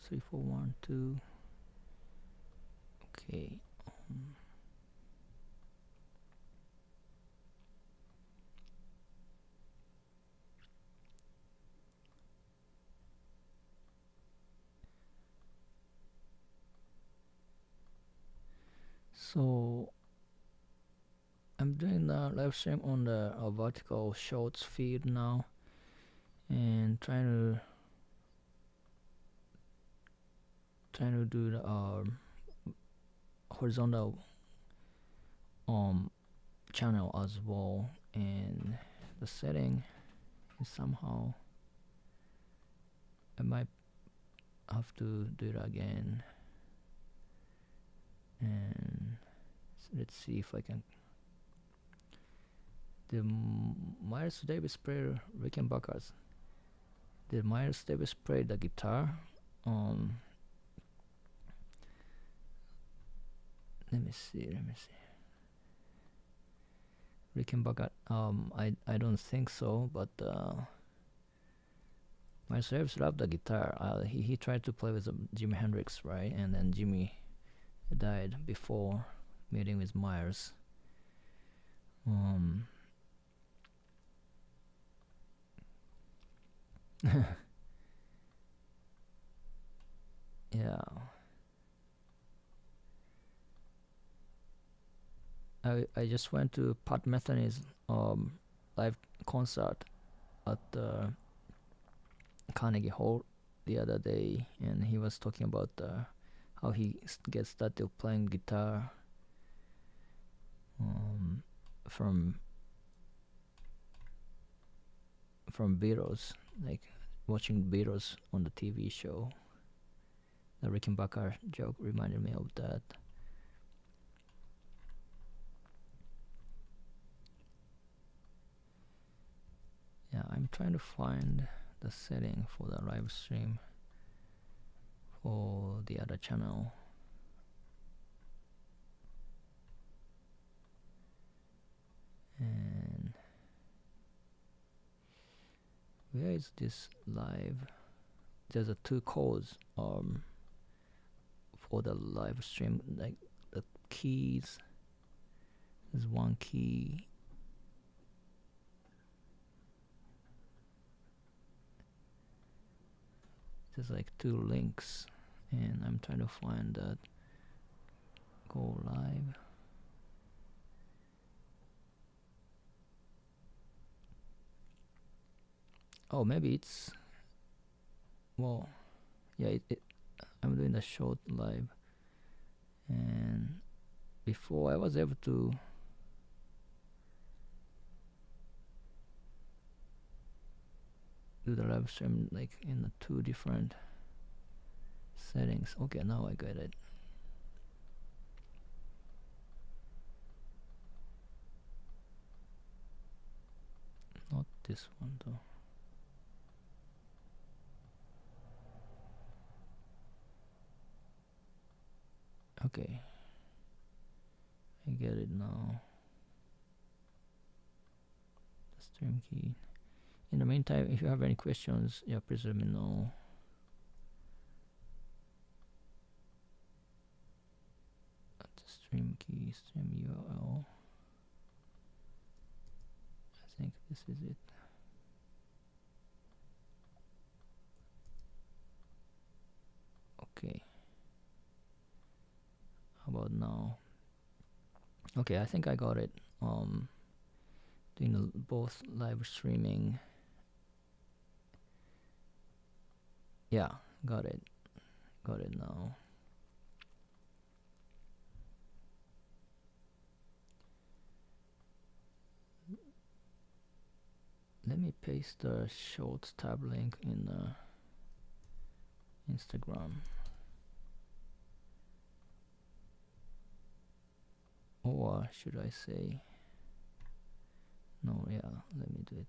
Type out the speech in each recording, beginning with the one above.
3 4 1 2. Okay. So I'm doing the live stream on the vertical shorts feed now, and trying to do the horizontal channel as well, and the setting is somehow I might have to do it again, and let's see if I can. The Miles Davis played Rickenbackers. Did Miles Davis play the guitar? Let me see. Rickenbacker. I don't think so, but Miles Davis loved the guitar. He tried to play with Jimi Hendrix, right? And then Jimmy died before meeting with Myers. Yeah. I just went to Pat Metheny's live concert at Carnegie Hall the other day, and he was talking about how he gets started playing guitar from Beatles, like watching Beatles on the TV show. The Rickenbacker joke reminded me of that. Yeah, I'm trying to find the setting for the live stream for the other channel. And where is this live? There's a two codes for the live stream, like the keys. There's one key. There's like two links, and I'm trying to find that. Go live. Oh, maybe it's, well, yeah, I'm doing the short live, and before I was able to do the live stream like in the two different settings. Okay, now I got it. Not this one though. Okay, I get it now. The stream key. In the meantime, if you have any questions, yeah, please let me know. The stream key, stream URL. I think this is it. Okay. How about now? Okay, I think I got it. Doing both live streaming. Yeah, got it. Got it now. Let me paste the Shorts tab link in Instagram. Or should I say, no, yeah, let me do it.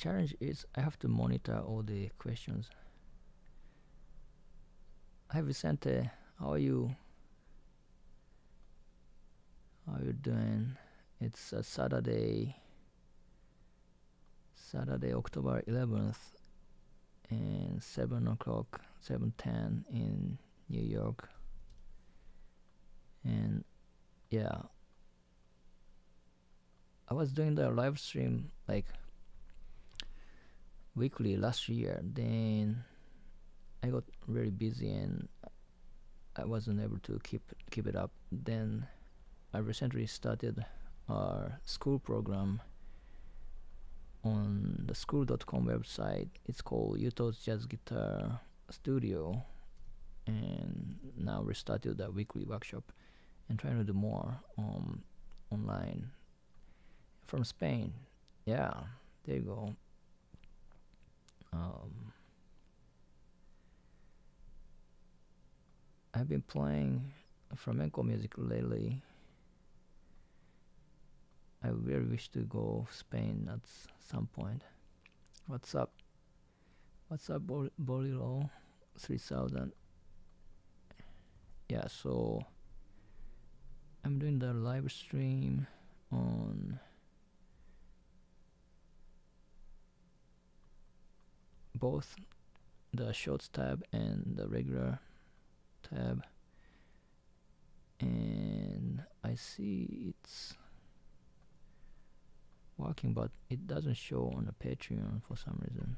challenge is I have to monitor all the questions. Hi Vicente, how are you? How are you doing? It's a Saturday, October 11th, and 7 o'clock, 7:10 in New York. And yeah, I was doing the live stream like weekly last year. Then I got very busy and I wasn't able to keep it up. Then I recently started our school program on the school.com website. It's called Yuto's Jazz Guitar Studio, and now we started a weekly workshop and trying to do more online from Spain. Yeah, there you go. I've been playing flamenco music lately. I really wish to go Spain at some point. What's up? What's up, Bolilo 3000? Yeah, so I'm doing the live stream on both the shorts tab and the regular tab, and I see it's working, but it doesn't show on the Patreon for some reason.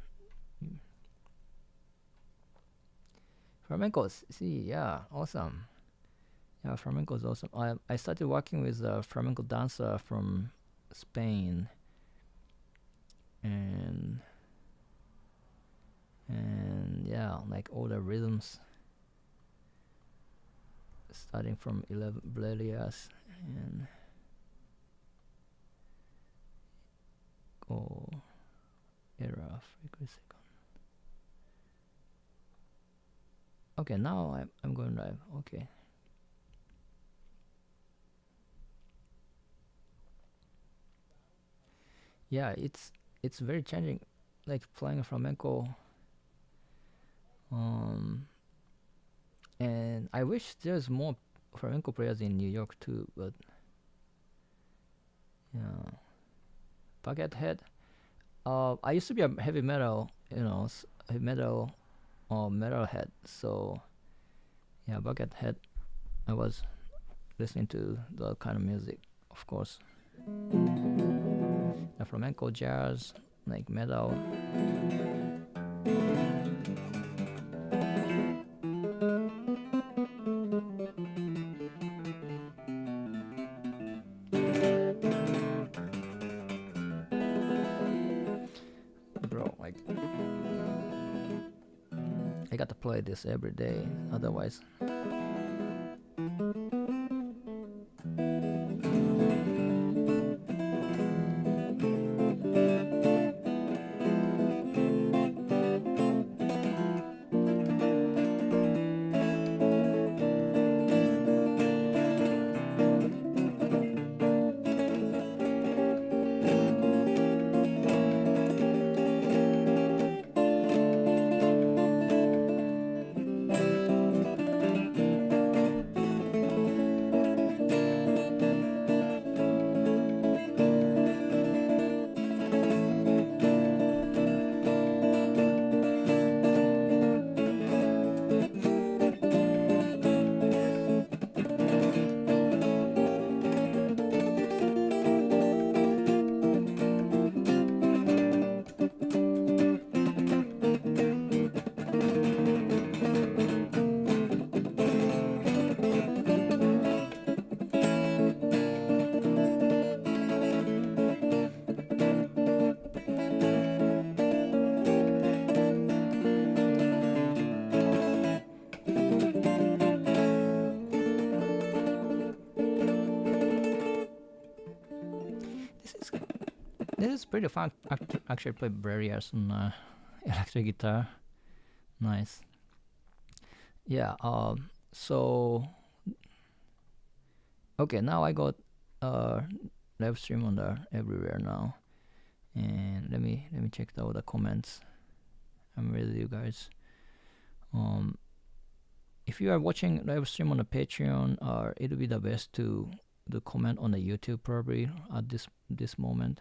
Flamencos, see, yeah, awesome. Yeah, flamenco is awesome. I started working with a flamenco dancer from Spain, and yeah, like all the rhythms, starting from 11 Blelias and go era frequency. Okay, now I'm going live. Okay. Yeah, it's very challenging, like playing flamenco. And I wish there's more flamenco players in New York too, but yeah. Buckethead. I used to be a heavy metal, heavy metal or metalhead. So yeah, Buckethead. I was listening to that kind of music, of course. The flamenco, jazz, like metal. Bro, like I got to play this every day, otherwise. This is pretty fun. Actually, play barriers on electric guitar. Nice. Yeah. So okay, now I got live stream on the everywhere now, And let me check all the comments. I'm ready, you guys. Um, if you are watching live stream on the Patreon, it'll be the best to comment on the YouTube probably at this moment.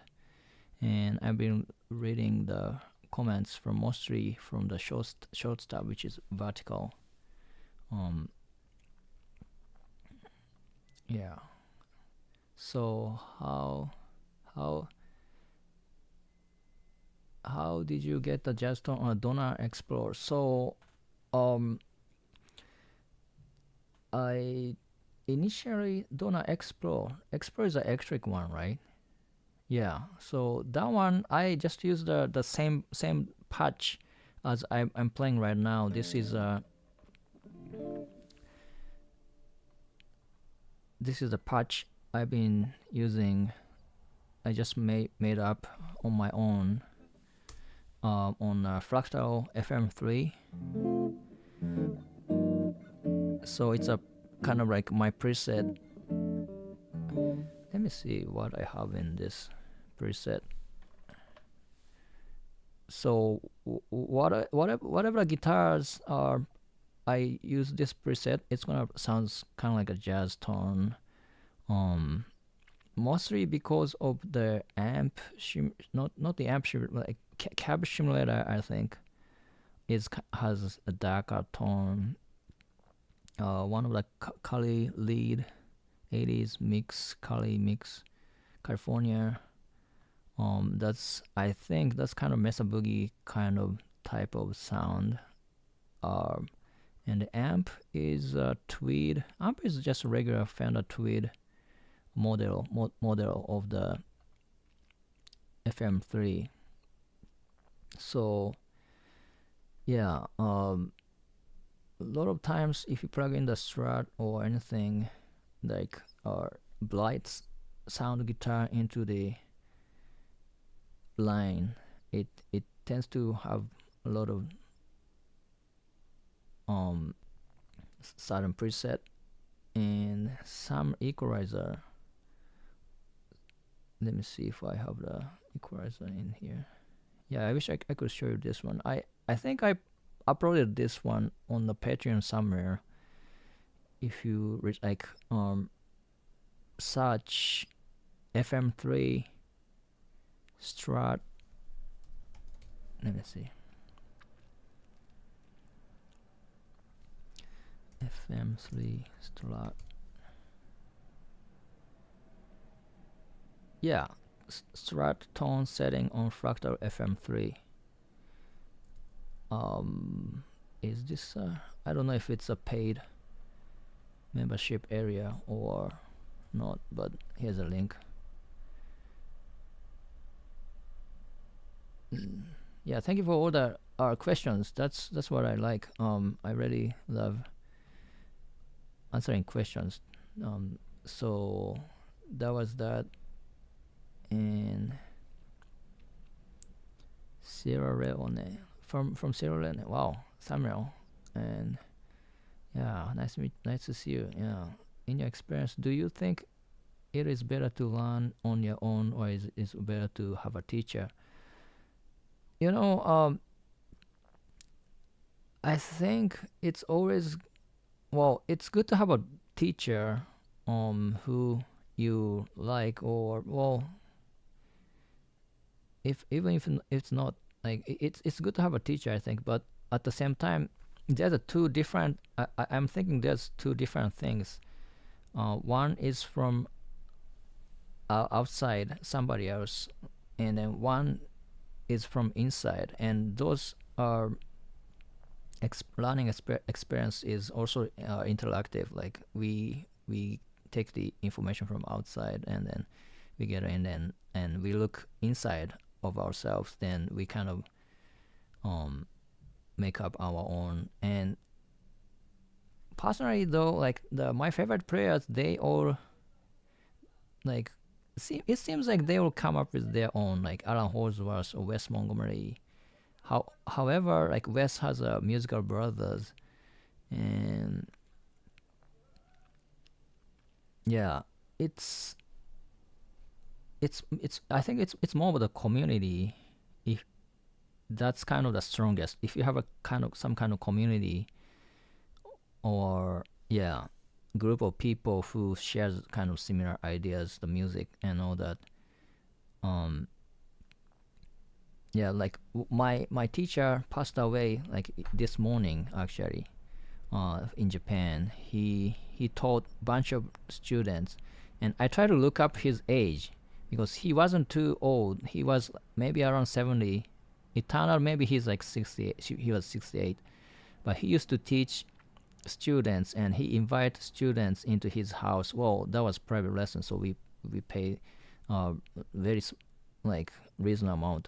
And I've been reading the comments from mostly from the short tab, which is vertical. Yeah. So how how did you get the jazz tone on Donor Explorer? So I initially Donor Explorer is the electric one, right? Yeah. So that one I just use the same patch as I'm playing right now. This is the patch I've been using. I just made up on my own on Fractal FM3. So it's a kind of like my preset. Let me see what I have in this preset. So whatever guitars are, I use this preset. It's gonna sounds kind of like a jazz tone. Mostly because of the amp, not the amp, like cab simulator. I think has a darker tone. One of the Kali lead 80s mix, Kali mix, California. I think that's kind of Mesa Boogie kind of type of sound. And the amp is a Tweed. Amp is just a regular Fender Tweed model of the FM3. So yeah, a lot of times if you plug in the Strat or anything like Blight's sound guitar into the line, it tends to have a lot of certain preset and some equalizer. Let me see if I have the equalizer in here. Yeah, I wish I could show you this one. I think I uploaded this one on the Patreon somewhere. If you like search FM3 Strat. Let me see. FM3 Strat. Yeah, Strat tone setting on Fractal FM3. Is this I don't know if it's a paid membership area or not, but here's a link. Yeah, thank you for all the questions. That's what I like. I really love answering questions. So that was that. And Sierra Leone from Sierra Leone. Wow, Samuel. And yeah, nice to see you. Yeah, in your experience, do you think it is better to learn on your own, or is it better to have a teacher? You know, I think it's always it's good to have a teacher, who you like, or if even if it's not like it's good to have a teacher, I think, but at the same time, there's a two different. I'm thinking there's two different things. One is from outside somebody else, and then one is from inside, and those are learning experience is also interactive. Like we take the information from outside, and then we get in, and we look inside of ourselves. Then we kind of make up our own. And personally, though, like my favorite players, they all like it seems like they will come up with their own, like Alan Holdsworth or Wes Montgomery. However, like Wes has a musical brothers, and yeah, it's it's I think it's more of the community. If that's kind of the strongest, if you have a kind of some kind of community, or yeah, group of people who shares kind of similar ideas, the music and all that. um yeah, like my teacher passed away like this morning actually, in Japan. He taught bunch of students, and I try to look up his age because he wasn't too old. He was maybe around 70. It turned out maybe he's like 68. He was 68, but he used to teach students, and he invited students into his house. Well, that was private lesson, so we pay uh very like reasonable amount,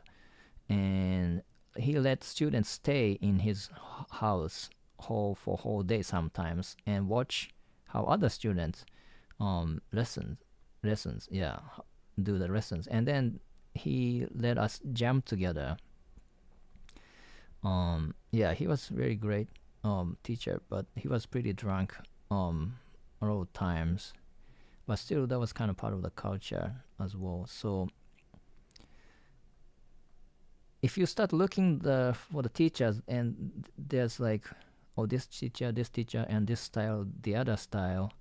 and he let students stay in his house whole day sometimes and watch how other students lessons, yeah, do the lessons, and then he let us jam together. Yeah, he was very great teacher, but he was pretty drunk a lot of times, but still that was kind of part of the culture as well. So if you start looking for the teachers, and there's like, oh, this teacher and this style, the other style,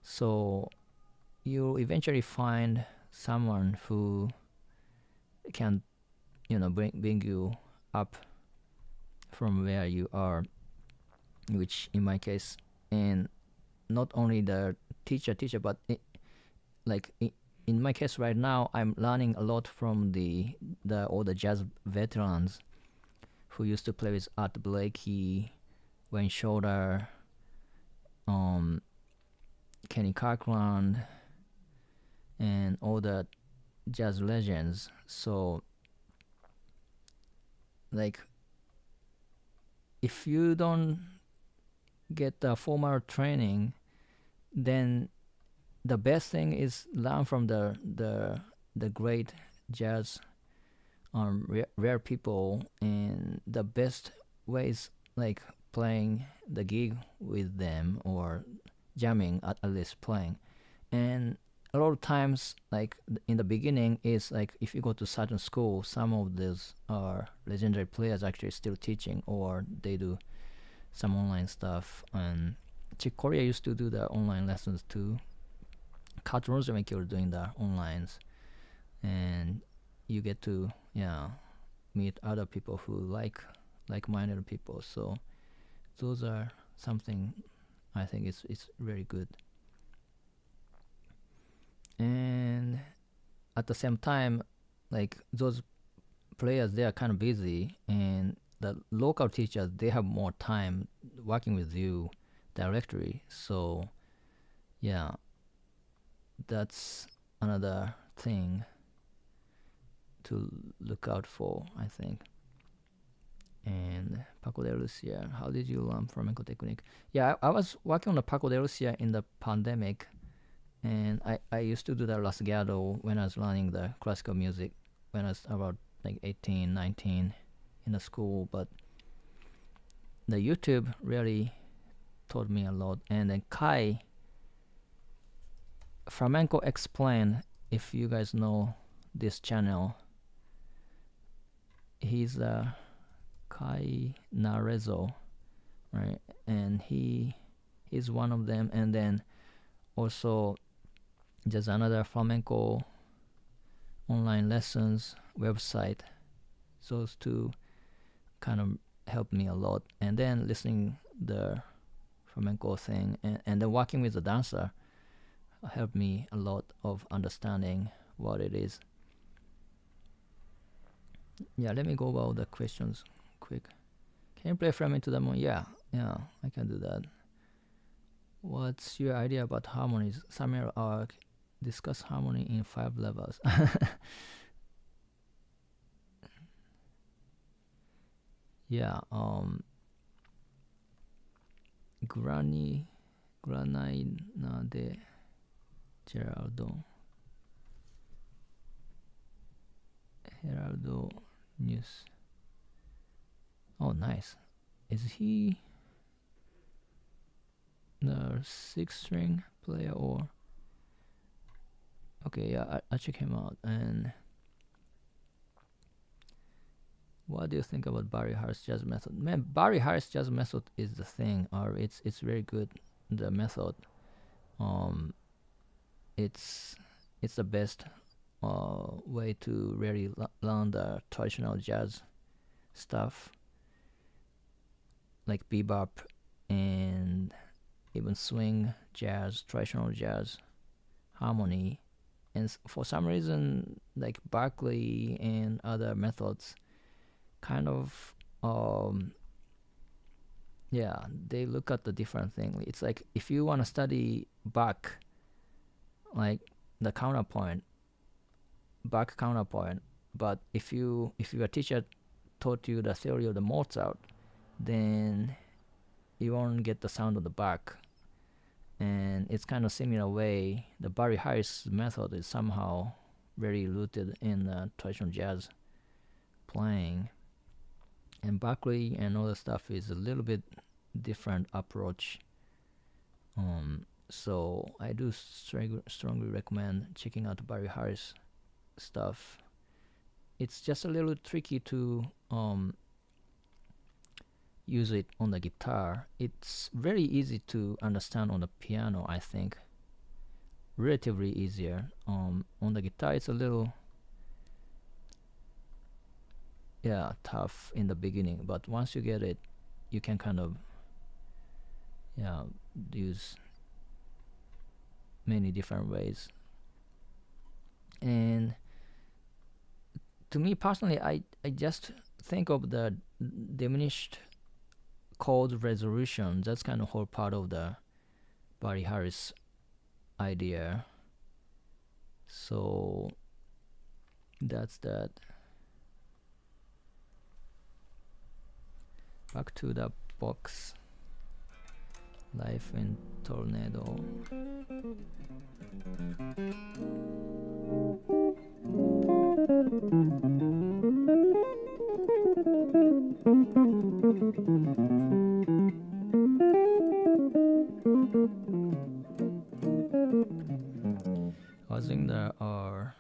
so you eventually find someone who can, bring you up from where you are, which in my case, and not only the teacher, but like in my case right now, I'm learning a lot from the all the jazz veterans who used to play with Art Blakey, Wayne Shorter, um, Kenny Cochran, and all the jazz legends. So, like, if you don't get the formal training, then the best thing is learn from the great jazz rare people, and the best way is like playing the gig with them, or jamming, at least playing. And a lot of times, like in the beginning, is like if you go to certain school, some of these are legendary players actually still teaching, or they do some online stuff. And Chick Corea used to do the online lessons too. Kat Rosenwinkel were doing the onlines, and you get to, yeah, meet other people who like-minded people. So those are something I think it's very good. And at the same time, like those players, they are kind of busy, and the local teachers, they have more time working with you directly. So yeah, that's another thing to look out for, I think. And Paco de Lucia, how did you learn flamenco technique? Yeah, I was working on the Paco de Lucia in the pandemic, and I used to do the rasgado when I was learning the classical music when I was about like 18, 19 in the school. But the YouTube really taught me a lot. And then Kai, Flamenco Explain, if you guys know this channel, he's Kai Narezo, right? And he's one of them. And then also there's another flamenco online lessons website. Those two kind of helped me a lot. And then listening the flamenco thing, and then working with the dancer helped me a lot of understanding what it is. Yeah, let me go over the questions quick. Can you play Flame into the Moon? Yeah, I can do that. What's your idea about harmonies? Samuel Ark, discuss harmony in 5 levels. Yeah, Granina de Gerardo News. Oh, nice. Is he the 6th string player, or Okay, yeah, I check him out. And what do you think about Barry Harris jazz method? Man, Barry Harris jazz method is the thing, or it's very good. The method, um, it's it's the best way to really learn the traditional jazz stuff like bebop and even swing jazz, traditional jazz, harmony. And for some reason, like Berkeley and other methods, kind of, yeah, they look at the different thing. It's like if you want to study Bach, like the counterpoint, Bach counterpoint, but if your teacher taught you the theory of the Mozart, then you won't get the sound of the Bach. And it's kind of similar way. The Barry Harris method is somehow very rooted in traditional jazz playing, and Berkeley and all the stuff is a little bit different approach. So I do strongly recommend checking out Barry Harris stuff. It's just a little tricky to use it on the guitar. It's very easy to understand on the piano, I think. Relatively easier. On the guitar, it's a little, yeah, tough in the beginning, but once you get it, you can kind of, yeah, use many different ways. And to me personally, I just think of the diminished chord resolution. That's kind of whole part of the Barry Harris idea. So that's that. Back to the box. Life in Tornado. I think there are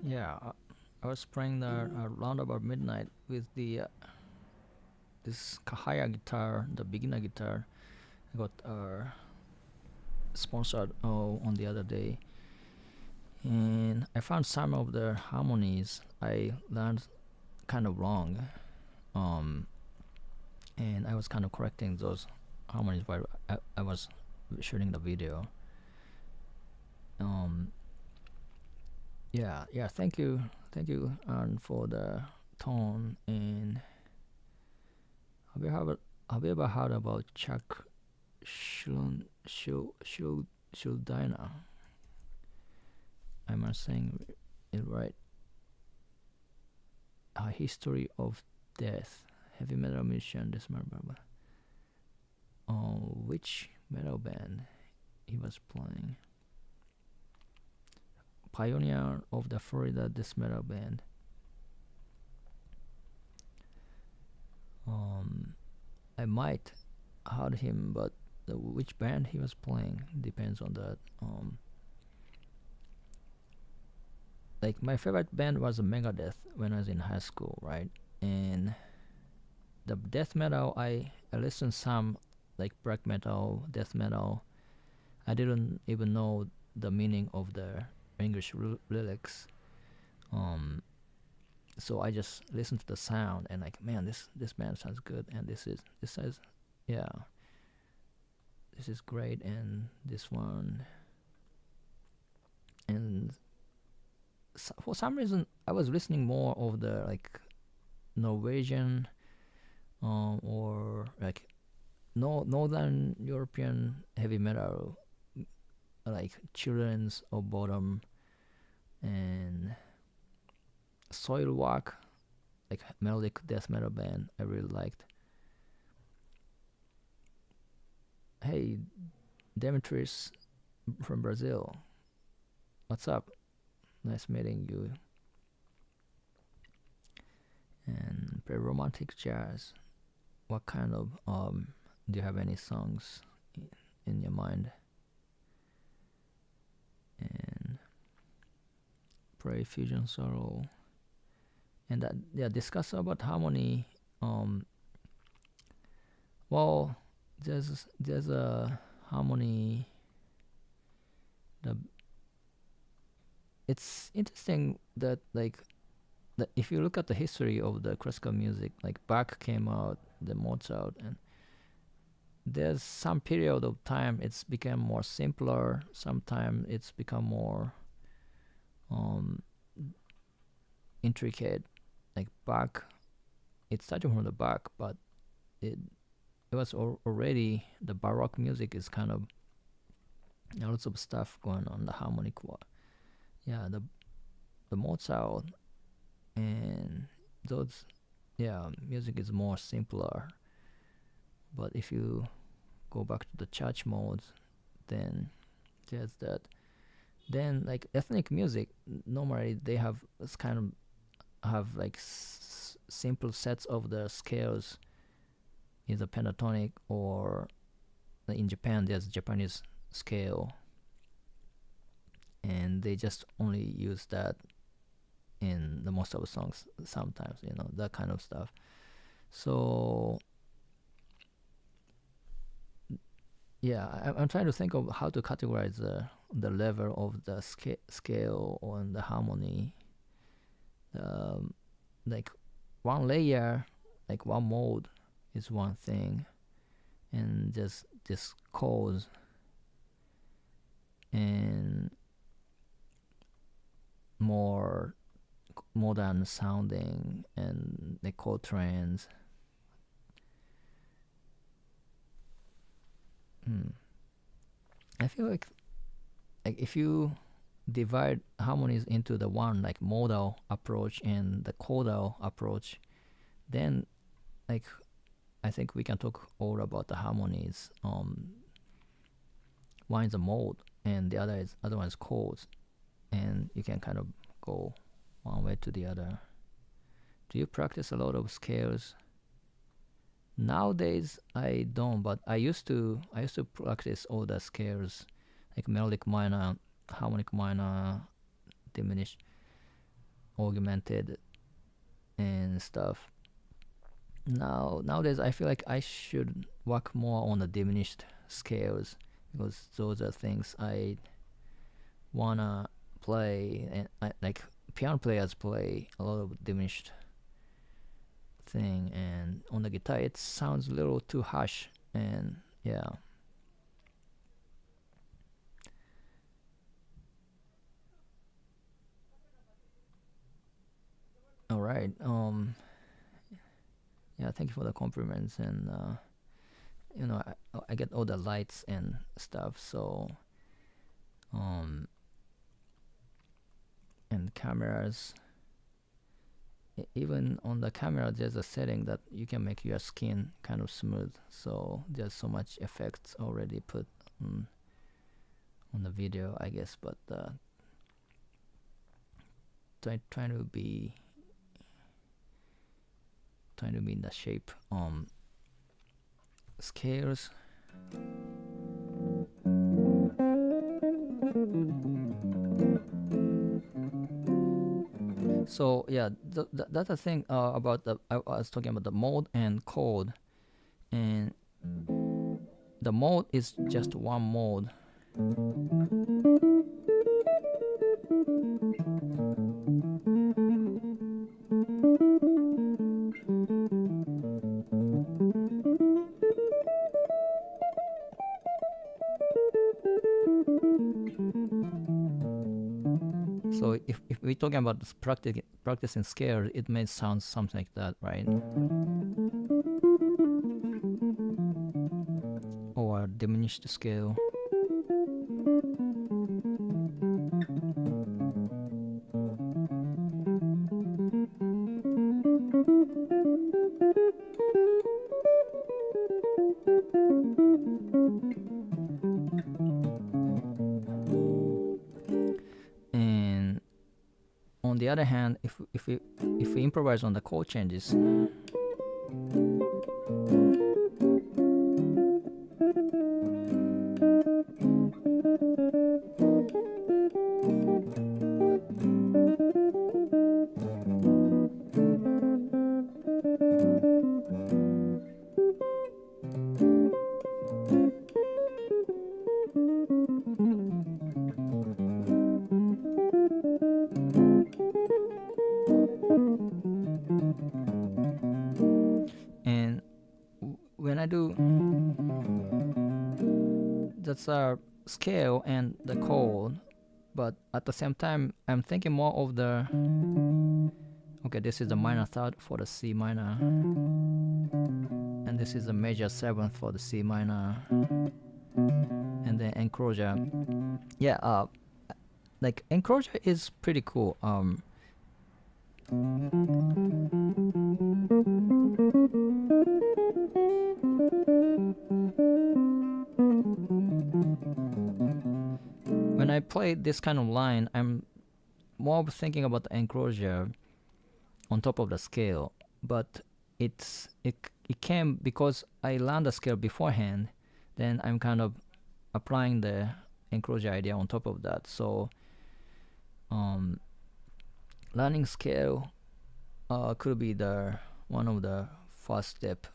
Yeah, I was playing there around about midnight with the this Kahaya guitar, the beginner guitar. I got sponsored on the other day, and I found some of the harmonies I learned kind of wrong. Um, and I was kind of correcting those harmonies while I was shooting the video. Um, yeah. Thank you, for the tone. And have you ever have you ever heard about Chuck Schuldiner? Am I saying it right? A History of Death, heavy metal musician. This man, which metal band he was playing? Pioneer of the Florida death metal band. I might heard him, but which band he was playing depends on that. Like my favorite band was Megadeth when I was in high school, right? And the death metal, I listened some like black metal, death metal. I didn't even know the meaning of the English lyrics. So I just listened to the sound and like, man, this band sounds good, and this says, yeah, this is great, and this one, and for some reason I was listening more of the like Norwegian, or like Northern European heavy metal, like Children's of Bottom and Soilwork, like melodic death metal band I really liked. Hey, Demetrius from Brazil, what's up? Nice meeting you. And play romantic jazz. What kind of do you have any songs in your mind? And play fusion solo. And that, yeah, discuss about harmony. Well, there's a harmony. The It's interesting that like that if you look at the history of the classical music, like Bach came out, the Mozart, and there's some period of time it's become more simpler. Sometimes it's become more um, intricate. Like Bach, it started from the Bach, but it it was already the Baroque music is kind of lots of stuff going on the harmonic. Yeah, the Mozart and those, yeah, music is more simpler. But if you go back to the church modes, then there's that. Then like ethnic music, normally they have this kind of have like simple sets of the scales, either pentatonic or in Japan there's Japanese scale, and they just only use that in the most of the songs sometimes, that kind of stuff. So yeah, I'm trying to think of how to categorize the level of the scale on the harmony. Like one layer, like one mode is one thing, and just this chords and more modern sounding and the chord trends. I feel like if you divide harmonies into the one like modal approach and the chordal approach, then like I think we can talk all about the harmonies. One is a mode and the other one is chords, and you can kind of go one way to the other. Do you practice a lot of scales? Nowadays I don't, but I used to practice all the scales, like melodic minor, harmonic minor, diminished, augmented, and stuff. Nowadays, I feel like I should work more on the diminished scales because those are things I wanna play, and like piano players play a lot of diminished thing, and on the guitar it sounds a little too harsh, and yeah. All right. Yeah, thank you for the compliments, and I get all the lights and stuff, so um and cameras. Even on the camera there's a setting that you can make your skin kind of smooth, so there's so much effects already put on the video, I guess. But trying to be in the shape scales. So yeah, that's the thing about the I was talking about the mode and code, and the mode is just one mode. So if we're talking about this practicing scale, it may sound something like that, right? Or diminished scale. And on the other hand, if we improvise on the chord changes, and when I do, that's a scale and the chord, but at the same time I'm thinking more of the, okay, this is the minor third for the C minor, and this is the major seventh for the C minor, and then enclosure. Yeah, like enclosure is pretty cool. When I play this kind of line, I'm more thinking about the enclosure on top of the scale, but it came because I learned the scale beforehand. Then I'm kind of applying the enclosure idea on top of that. So learning scale could be the one of the first step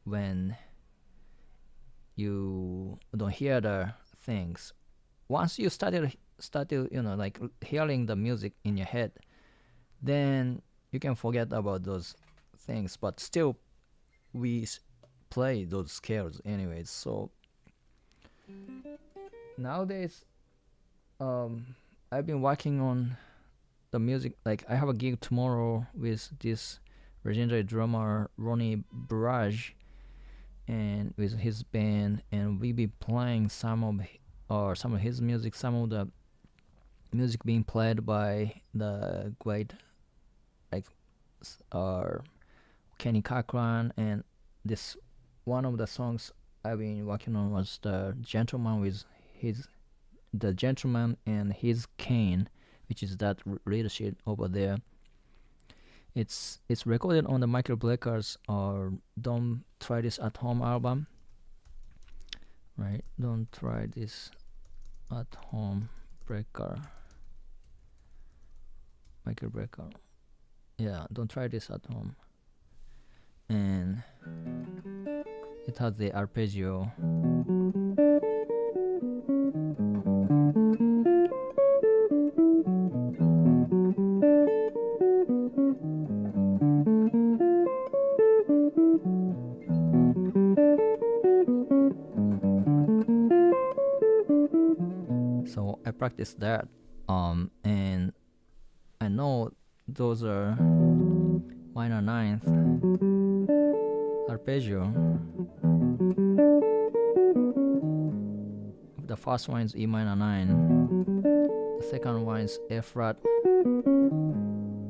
when you don't hear the things. Once you started like hearing the music in your head, then you can forget about those things, but still we play those scales anyways. So nowadays I've been working on the music. Like I have a gig tomorrow with this legendary drummer Ronnie Barrage and with his band, and we be playing some of his music, some of the music being played by the great like Kenny Cochran, and this one of the songs I've been working on was the gentleman and his cane, which is that leadership over there. It's recorded on the Michael Blacker's Don't Try This at Home album, right? Don't Try This at Home breaker. Michael breaker. Yeah, don't try this at home. And it has the arpeggio. So I practice that, and I know those are minor ninth arpeggio. The first one is E minor 9. The second one is F flat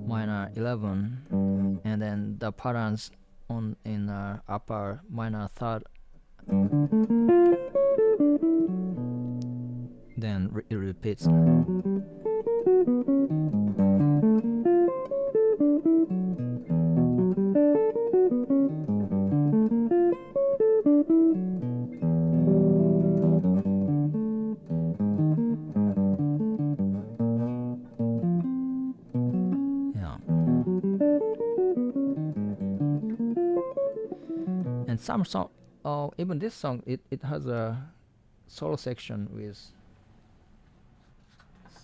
minor 11, and then the patterns on in upper minor third. Then it repeats. And some song, even this song, it has a solo section with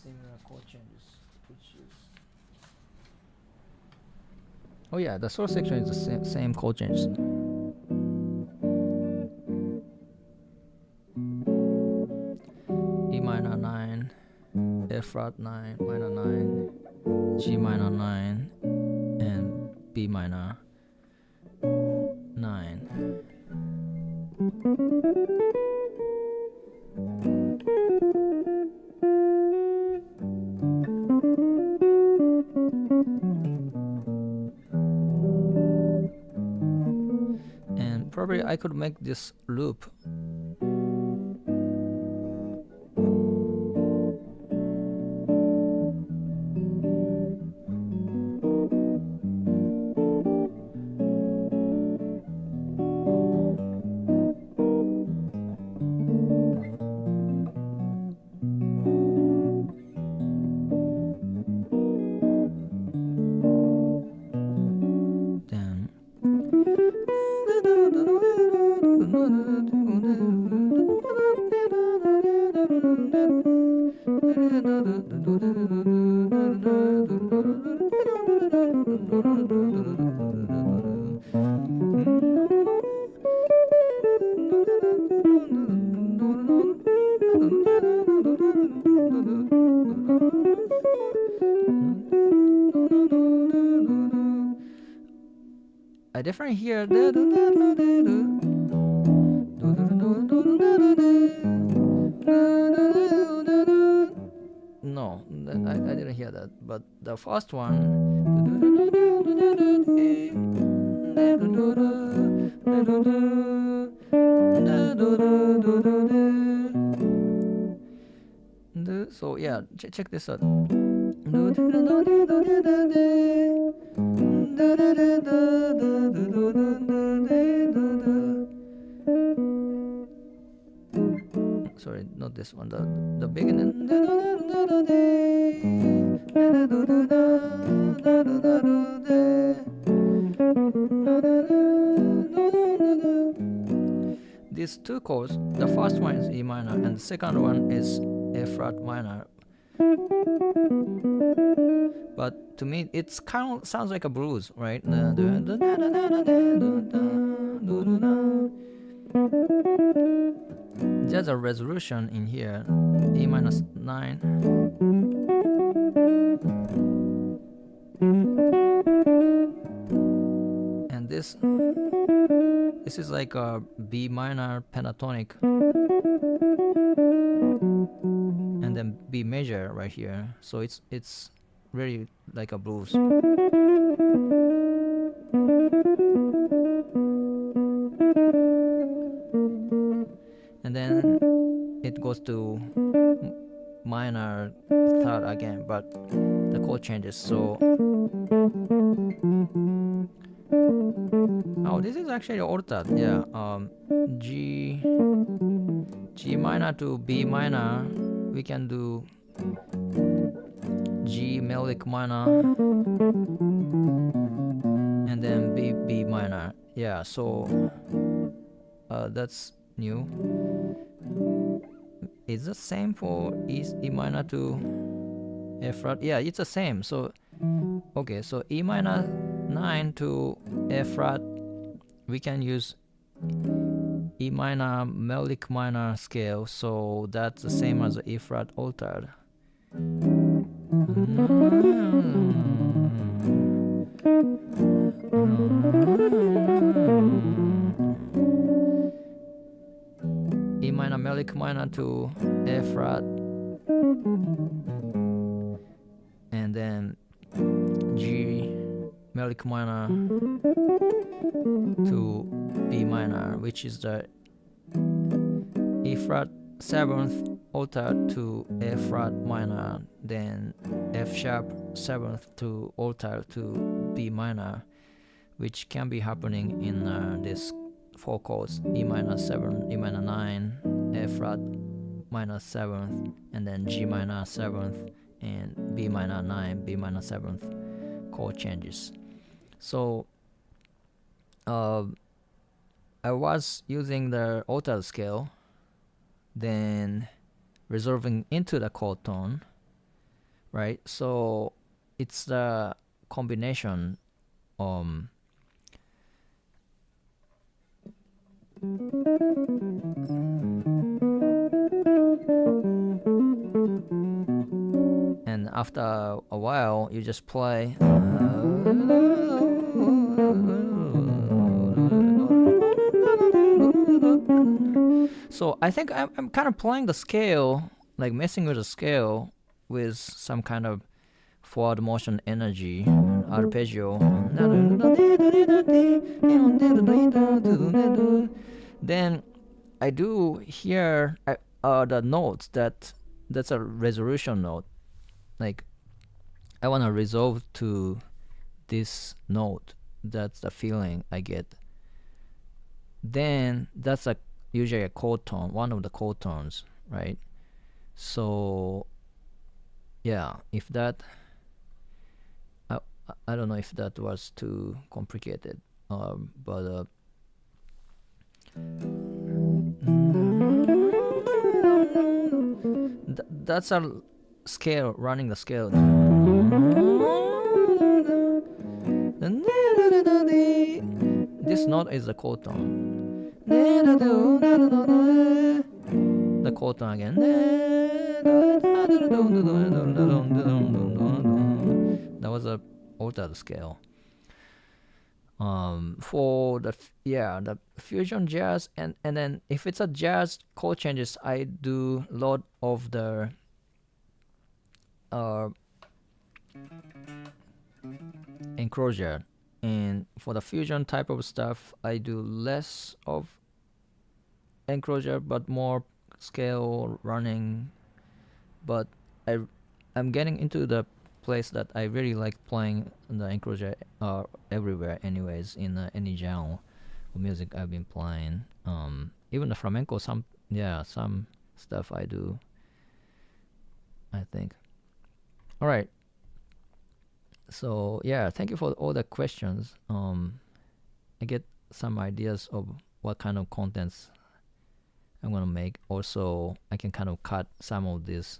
similar chord changes, which is the solo section is the same chord changes. E minor 9, F flat 9, minor 9, G minor 9, and B minor 9. And probably I could make this loop. I definitely hear no, I didn't hear that, but the first one, so yeah, check this out. Sorry, not this one. The beginning. These two chords, the first one is E minor and the second one is F flat minor. But to me, it's kind of sounds like a blues, right? There's a resolution in here, E minus 9. And this is like a B minor pentatonic. And then B major right here. So it's really like a blues. And then it goes to minor third again, but the chord changes. So this is actually altered. Yeah, G minor to B minor, we can do G melodic minor, and then B minor. Yeah, so that's new. Is the same for E minor to F flat? Yeah, it's the same. So okay, so E minor 9 to F flat, we can use E minor melodic minor scale, so that's the same as the E flat altered. E minor melodic minor to F flat, and then G melodic minor to B minor, which is the E flat 7th altered to F flat minor, then F sharp 7th to altered to B minor, which can be happening in this 4 chords: E minor 7, E minor 9, F flat minor 7th, and then G minor 7th, and B minor 9, B minor 7th chord changes. So I was using the altered scale, then resolving into the chord tone, right? So it's the combination and after a while you just play so I think I'm kind of playing the scale, like messing with the scale with some kind of forward motion energy, arpeggio. Then I do hear the notes that's a resolution note. Like I want to resolve to this note. That's the feeling I get. Then that's usually a chord tone, one of the chord tones, right? So yeah, if that I don't know if that was too complicated, but that's a scale, running the scale. This note is the chord tone. The chord tone again. That was a altered scale. For the fusion jazz, and then if it's a jazz chord changes, I do a lot of the enclosure, and for the fusion type of stuff I do less of enclosure but more scale running. But I'm getting into the place that I really like playing the enclosure everywhere anyways, in any genre of music I've been playing. Even the flamenco, some stuff I do, I think. All right, so yeah, thank you for all the questions. I get some ideas of what kind of contents I'm gonna make. Also, I can kind of cut some of these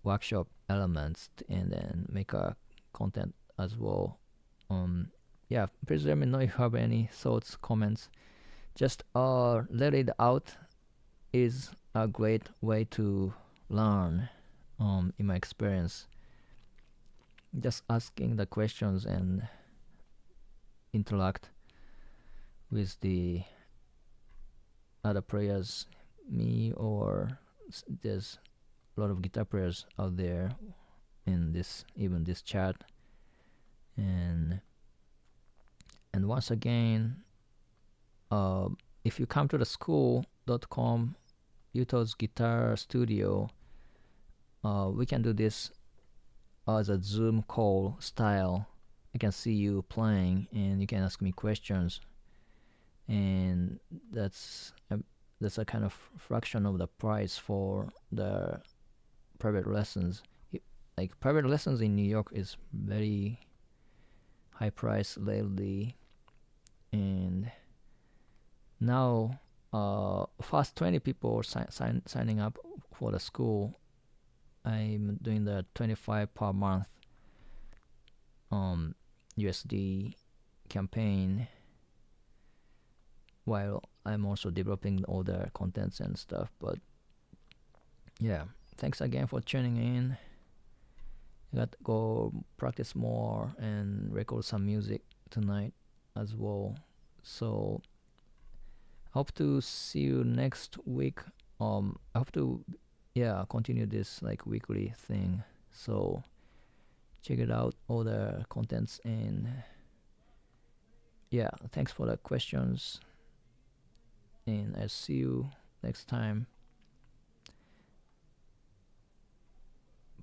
workshop elements and then make a content as well. Yeah, please let me know if you have any thoughts, comments. Just let it out is a great way to learn, in my experience. Just asking the questions and interact with the other players, me, or there's a lot of guitar players out there in this chat. And once again, if you come to the school.com Yuto's Guitar Studio, we can do this as a Zoom call style. I can see you playing and you can ask me questions, and that's a kind of fraction of the price for the private lessons. Like private lessons in New York is very high price lately, and now first 20 people signing up for the school. I'm doing the 25 per month USD campaign, while I'm also developing all the contents and stuff. But yeah, thanks again for tuning in. I got to go practice more and record some music tonight as well. So hope to see you next week. I hope to continue this like weekly thing. So check it out, all the contents, and yeah, thanks for the questions, and I'll see you next time.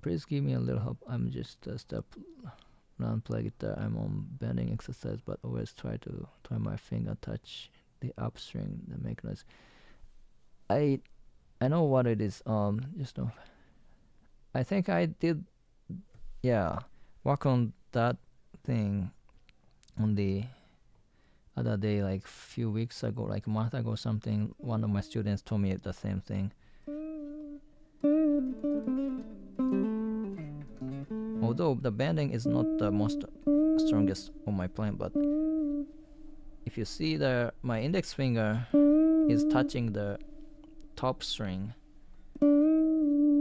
Please give me a little help. I'm just step learn play guitar. I'm on bending exercise, but always try my finger touch the up string that make noise. I know what it is. Just know. I think I did. Yeah, work on that thing on the other day, like few weeks ago, like a month ago, something. One of my students told me the same thing. Although the bending is not the most strongest on my playing, but if you see my index finger is touching the top string.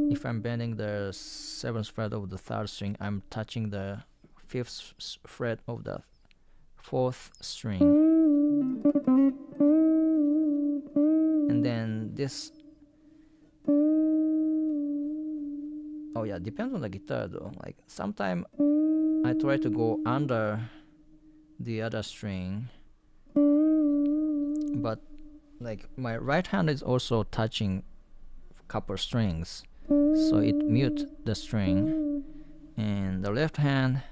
If I'm bending the 7th fret of the 3rd string, I'm touching the 5th fret of the 4th string. And then this, depends on the guitar though. Like sometimes I try to go under the other string, but like my right hand is also touching couple strings, so it mute the string, and the left hand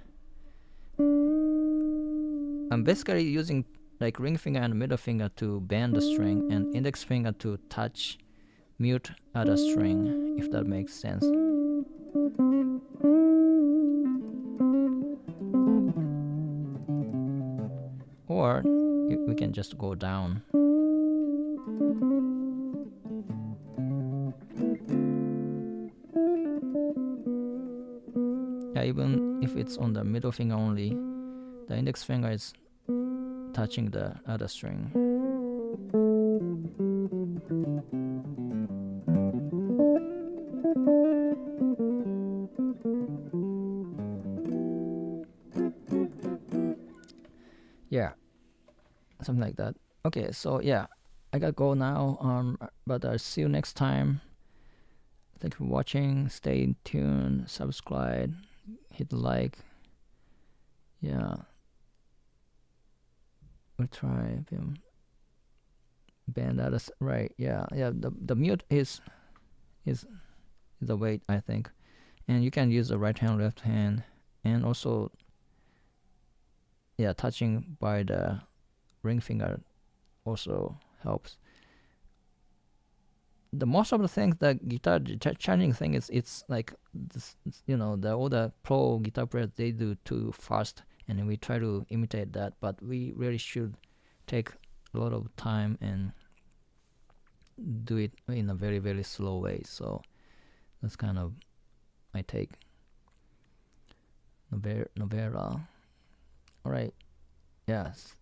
I'm basically using like ring finger and middle finger to bend the string, and index finger to touch mute other string, if that makes sense. Or we can just go down. Even if it's on the middle finger only, the index finger is touching the other string. Yeah, something like that. Okay, so yeah, I gotta go now. But I'll see you next time. Thank you for watching. Stay tuned. Subscribe. Hit the like. Yeah. We'll try band others. Right. Yeah. The mute is the weight, I think, and you can use the right hand, left hand, and also touching by the ring finger also helps. The most of the things, the guitar changing thing is, it's like this, all the pro guitar players, they do too fast, and we try to imitate that, but we really should take a lot of time and do it in a very, very slow way. So that's kind of my take. Novera. All right. Yes.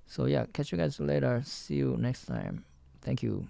So yeah, catch you guys later. See you next time. Thank you.